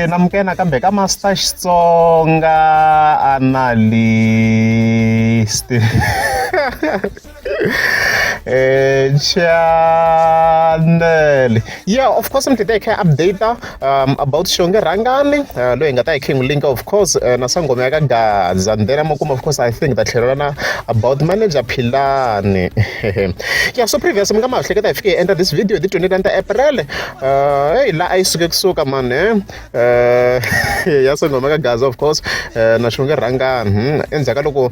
namukena kambe ka Master Xitsonga analyst. Channel. Yeah, of course I'm today can update about Shonge Rangani. Lo ingata king link of course na sangoma ka Gaza. And then of course I think that Lerana about manager Philani. Yeah, so previous mga mahleketa ifike enter this video the 29th April. Hey la ayisuke kusuka man ya sangoma ka Gaza of course na Shonge Rangani. Endzaka loko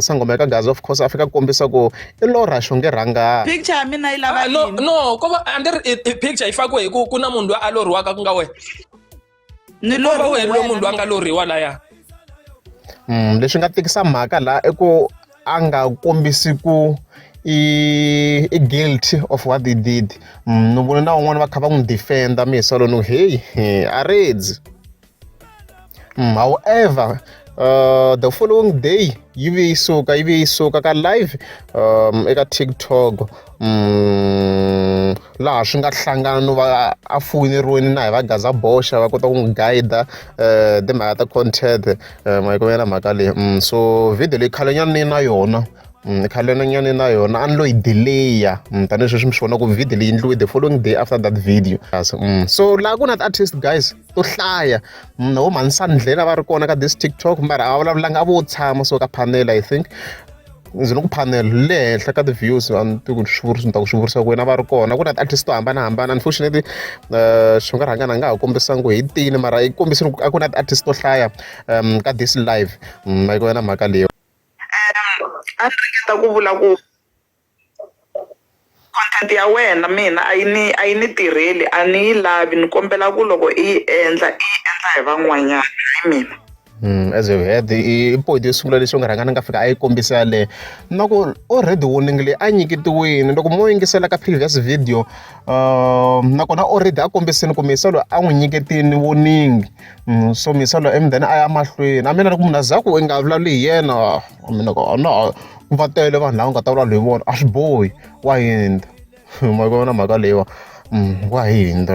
sangoma ka Gaza of course afika kombisa ku ilora Shonge Rangani. Picture mina ilava no koba under picture ifakwe kuna munhu aloriwaka kunga we ni lo we lo munhu anga loriwa la ya leswi nga tikisa mhaka la i ku a nga kombisi ku i guilty of what they did no vona na un'wana va kha va n'wi defenda misolo no hey areds however the following day yive isuka ka live eka TikTok laha swi nga hlangana no va a foyineriweni na hi va Gaza Bosha va kota ku n'wi guide timhaka ta content mayikovela mhaka leyi so video leyi khalenyana ni na yona khalenyana na yona a ni lo yi delaya tanihi sweswi mi swi vona ku video leyi endliwe the following day after that video so laha ku na ti-artist guys to hlaya vo Manisani Ndlela va ri kona ka this TikTok mara a va vulavulanga a vo tshama so ka panel I think ndzi ni ku panel le henhla ka ti-views a ni tiku ni ta ku swi vurisa ku wena va ri kona ku na ti-artist to hambanahambana unfortunately Shonge Rangani a nga ha kombisangi ku hi tini mara i kombisini a ku na ti-artist to hlaya ka this live mayiko wena mhaka leyi a ringeta ku vula ku content ya wena mina a yi ni tirheli a ni yi lavi ni kombela ku loko i yi endla hi van'wanyana hi mina as you heard i point yo sungula leswi Shonge Rangani nga fika a yi kombisa yaleyo na ku already warning leyi a nyiketiwini loko mo yingisela ka previous video nakona already a kombisini ku Misalo a n'wi nyiketini warning so Misalo and then a ya mahlweni a mina loko munhu a za ku i nga vulavuli hi yena mina ku na va tele vanhu lava nga ta vulavula hi vona a swi bohi wa hindza makona mhaka leyiwa wa hindza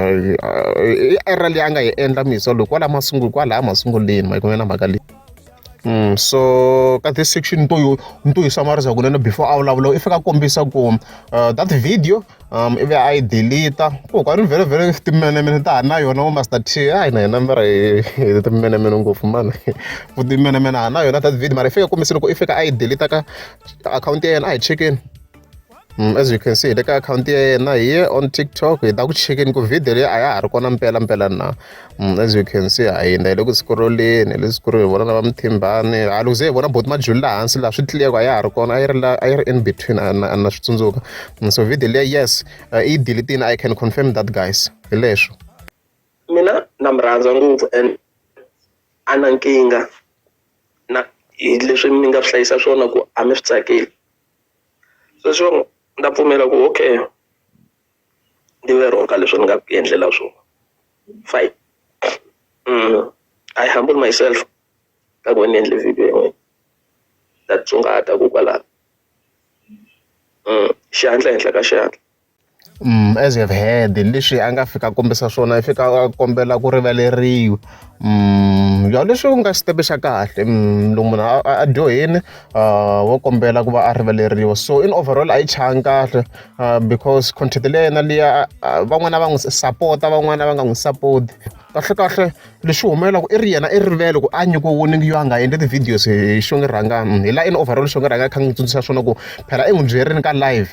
era leyi a nga yi endla Misalo kwalaya masunguleni mayikovela mhaka leyi so ka this section nto yi samarisa kunene before a vulavula i fika kombisa ku that video ivi a yi deleta ku ka ni vhele timenemene ta ha na yona vo Master T hayi na hina mara hi timenemene ngopfu mani vo timenemene ha na yona that video mara i fika kombisa loko i fika a yi deleta ka akhawunti ya yena a hi chekeni as you can see le ka akhawunti ya yena here on TikTok hi ta ku chekeni ku video leyi a ya ha ri kona mpela na as you can see a hindza hi le ku scrolleni le scroll hi vona na va Mthimbani loko ze hi vona boti majuli laha hansi laha swi tlileka a ya ha ri kona a yi ri in between a na swi tsundzuka so video leyi yes i deletini I can confirm that guys hi leswo mina na mi rhandza ngopfu and a na nkingha na hi leswi mi nga swi hlayisa swona ku a mi swi tsakeli sweswo nda pfumela ku okay ndi ve wrong ka leswi ni nga ku endlela swona fine I humble myself ka ku ni endle video yin'we ta tsungata ku kwala xihatla henhla ka xihatla as you have heard leswi a nga fika kombisa swona i fika a kombela ku rivaleriwa ya leswi ku nga xitepe xa kahle loko munhu a dyohini wo kombela ku va a rivaleriwa so in overall a yi changi kahle because content leyi yena liya van'wana va n'wi sapota van'wana va nga n'wi sapoti kahle leswi humelelaku i ri yena i rivele ku a nyikiwe warning yo a nga endli ti-videos hi Shonge Rangani hi la in overall Shonge Rangani kha n'wi tsundzuxa swona ku phela i n'wi byerini ka live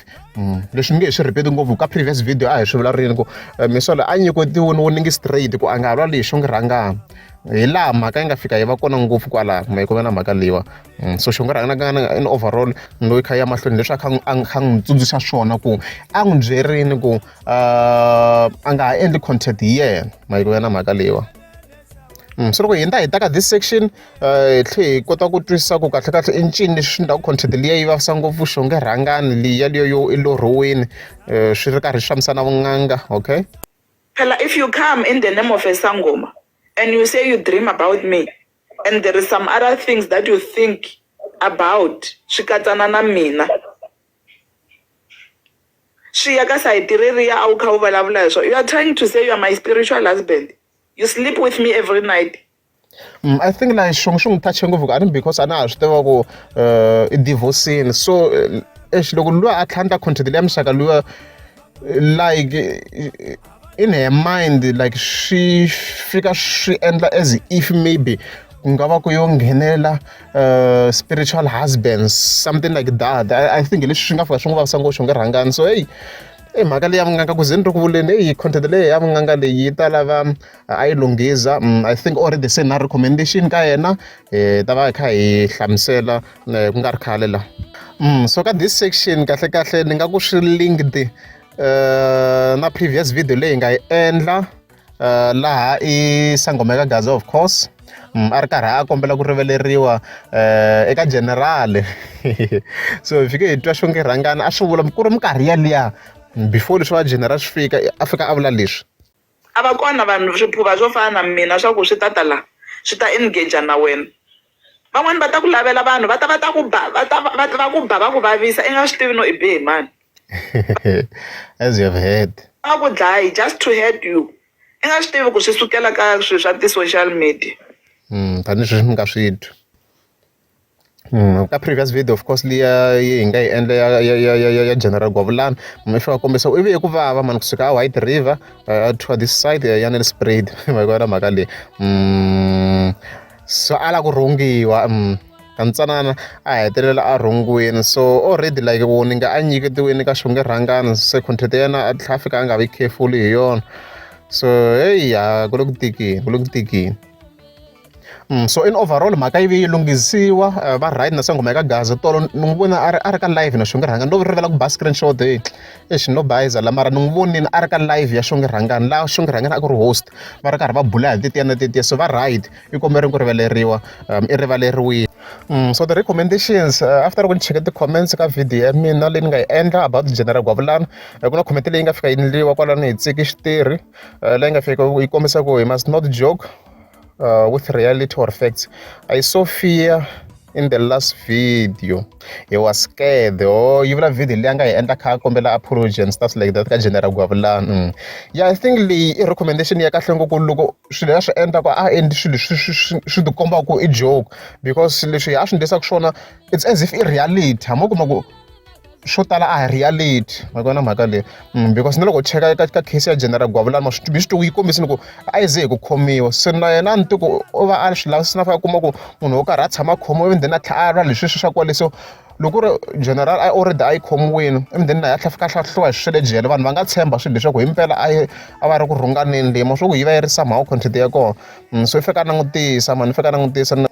leswi ni nge hi swi repeat ngopfu ka previous video a hi swi vularini ku Misalo a nyikiwe warning straight ku a nga vulavuli hi Shonge Rangani hi laha mhaka yi nga fika yi va kona ngopfu kwalaha mayikovela mhaka leyiwa so Shonge Rangani in overall loyi kha ya mahlweni leswi a kha n'wi tsundzuxa swona ku a n'wi byerini ku a nga ha endli content hi yena mayikovela mhaka leyiwa so loko hi ta ka this section hi tlhe hi kota ku twisisa ku kahle i ncini leswi swi endlaku content liya yi vavisa ngopfu Shonge Rangani liya leyo i lorhiwini swi ri karhi swi fambisana vun'anga okay phela if you come in the name of a sangoma and you say you dream about me and there is some other things that you think about swi katsana na mina swi ya ka sayiti reriya a wu kha wu vulavula hi swona. You are trying to say you are my spiritual husband. You sleep with me every night. I think like shong touch ngopfu ka because ana swi tiva ku I divorcing so loko luya a tlhandla content leya mixaka luya like in her mind like swi fika swi endla as if maybe ku nga va ku yo nghenela spiritual husbands something like that. I think leswi swi nga fika swi n'wi vavisa ngopfu nge rhangani so hey mhaka leyi ya vunganga ku ze ni ri ku vuleni hey content leyi ya vunganga leyi yi ta lava a yi lunghisa. I think already se na recommendation ka yena ta va hi kha hi hlamusela ku nga ri khale la so ka this section kahle kahle ni nga ku swi linked na previous video leyi nga yi endla laha I Sangoma eka Gaza of course a ri karhi a kombela ku riveleriwa eka general so hi fike hi twa xo nge rhangana a swi vula ku ri minkarhi yaliya before leswi va general swi fika a fika a vula leswi. A va kona vanhu swiphuva swo fana na mina swa ku swi ta ta la swi ta engage na wena. Van'wani va ta ku lavela vanhu va ta ku ba va ku vavisa i nga swi tivi no I bihe mani. As you have heard. Va ku dlayi just to hurt you. I nga swi tivi ku swi sukela ka swilo swa ti-social media. Tanihi sweswi mi nga swi twi. Ka previous video of course liya yi nga yi endla ya General Gwavulani mi fika kombisa ivi hi ku vava mani kusuka a White River to this side ya Nelspruit ma vona mhaka leyi so ala ku rhungiwa kantsanana a hetelela a rhungiwini so already like ni nga a nyiketiwini ka xonge rhangana se content ya yena a tlhela a fika a nga vi careful hi yona so hey ya ku le ku tikini so in overall mhaka yi ve yi lunghisiwa va right na Sangoma eka Gaza tolo ni n'wi vona a ri ka live na xonge rhangana no rivela ku ba screenshot no bayiza la mara ni n'wi vonini a ri ka live ya xonge rhangana laha xonge rhangana a ku ri host va ri karhi va bula hi titiya na titiya so va right I komberini ku rivaleriwa I rivaleriwile. So the recommendations after ku ni cheke ti-comments ka video ya mina leyi ni nga yi endla about General Gwavulani ku na comment leyi nga fika yi endliwa kwalani hi Tsiki Xitiri leyi nga fika yi kombisa ku he must not joke with reality or facts. I saw fear in the last video. He was scared. You vula video leyi a nga hi endla kha kombela apology and stuff like that ka General Gwavulani. Yeah, I think leyi I recommendation ya kahle ngopfu loko swilo ya swi endla ku a endli swilo swi ti komba ku I joke because leswi a swi endlisaka swona it's as if I reality hamo kuma ku swo tala a reality ma vona mhaka leyi because ni loko cheka ka case ya General Gwavulani ma swi twi yi kombisini ku a yi ze hi ku khomiwa se na yena a ni ti ku o va a swi lavisisi na fika kuma ku munhu wo karhi a tshama a khomiwa then a tlhela a lwa leswi swa kwale so loko ri general a already a yi khomiwini then na ya tlhela fika a hlahluwa hi swilo jele vanhu va nga tshemba swilo leswaku himpela a va ri ku rhunganeni leyi ma swa ku yi va yi risa mhaka content ya kona so i fika a langutisa mani i fika a langutisa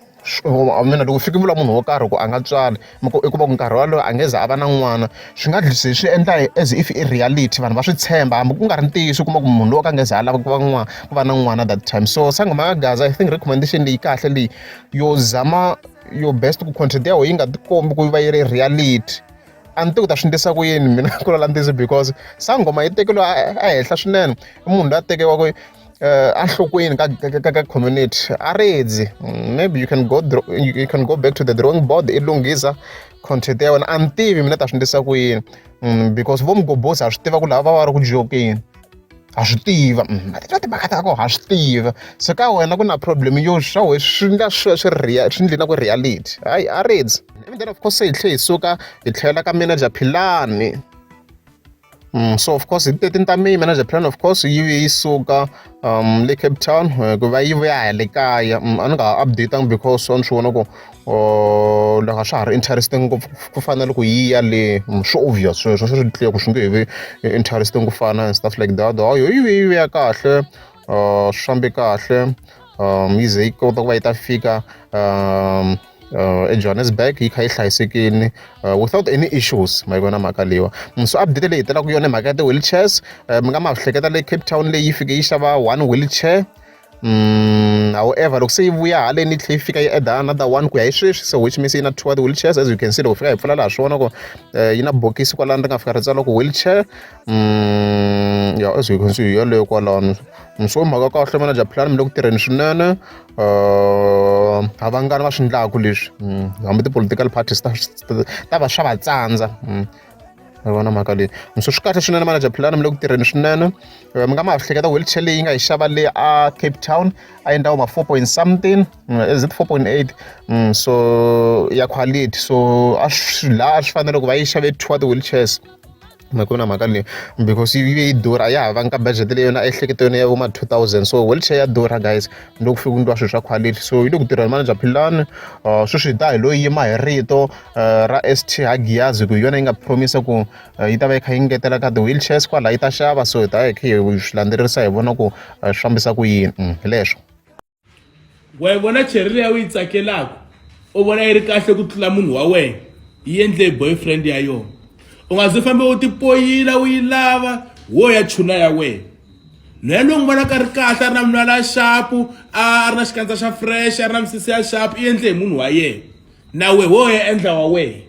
mina loko fiki vula munhu wo karhi ku a nga tswali i kuma ku nkarhi walowo a nge za a va na n'wana swi nga dlisi swi endla as if I reality vanhu va swi tshemba hambi ku nga ri ntiyiso u kuma ku munhu lowo ka nge za a lava ku va na n'wana that time so Sangoma eka Gaza I think recommendation leyi kahle leyi yo zama yo best ku content ya wena yi nga ti kombi ku va yi ri reality a ni ti ku ta swi endlisa ku yini mina ku lala ntisi because Sangoma yi tekeliwa a henhla swinene I munhu loyi a tekiwa ku enhlokweni ka community a redzi maybe you can go back to the drawing board I lunghisa content ya wena a ni tivi mina ta swi endlisa ku yini because vo mugobosi a swi tiva ku lava va ri ku jokeni a swi tiva timhaka ta kona a swi tiva se ka wena ku na problem yo swa we swi nga swi ndlina ku reality hayi a redzi and then of course se hi tlhe hi suka hi tlhela ka manager Philani. So of course ti ta me manager plan of course yi suka le Cape Town ku va yi vuya le kaya a ni nga update because on swi vona ku loko swa ha ri interesting ku fanele ku yi ya le swi obvious sweswo swi clear ku swi nge vi interesting ku fana and stuff like that yi vuya kahle swi fambe kahle yi ze yi kota ku va yi ta fika eJohannesburg yi kha yi hlayisekile without any issues ma yi vona mhaka leyiwa so update leyi hi telaka yona mhaka ya ti-wheelchairs mi nga ma hleketa le Cape Town leyi yi fike yi xava one wheelchair however loko se yi vuya haleni yi tlhe yi fika yi adda another one ku ya hi sweswi so which means yi na two other wheelchairs as you can see loko fika hi pfula laha swona ku yi na bokisi kwalani ri nga fika ri tsala ku wheelchair ya as you can see yeleyo kwalano so i mhaka kahle manager plan mi le ku tirheni swinene a va ngani va swi endlaku leswi hambi ti-political parties ta va swa va tsandza mi vona mhaka leyi so swi kahle swinene manager Philani mi le ku tirheni swinene mi nga ma hleketa wheelchair leyi nga yi xava le a Cape Town a endlaku ma 4 point something is it 4.8 so ya quality so a swi fanele ku va yi xave 2 wa ti-wheelchairs makuna mhaka leyi because yi durha ya hava nka budget leyi yona ehleketweni ya vuma 2000 so wheelchair ya durha guys loko fika ndwa swilo swa quality so yi le ku tirheni manager Philani sweswi hi ta hi loyi yima hi rito ra ST Hagiyazi ku hi yona yi nga promisa ku yi ta va yi kha yi ngetela ka ti-wheelchairs kwala yi ta xava so hi ta hi kha hi swi landzelerisa hi vona ku swi fambisa ku yini hi leswo wa yi vona cherry leyi u yi tsakelaka u vona yi ri kahle ku tlula munhu wa wena yi endle boyfriend ya yona u nga zi fambe u tipoyila u yi lava wo ya chuna ya wena loyi lowu n'wi vonaka ri kahle a ri na minwala shapu a ri na xikandza xa fresh a ri na misisi ya shapu i endle hi munhu wa yena na we wo ya endla wa wena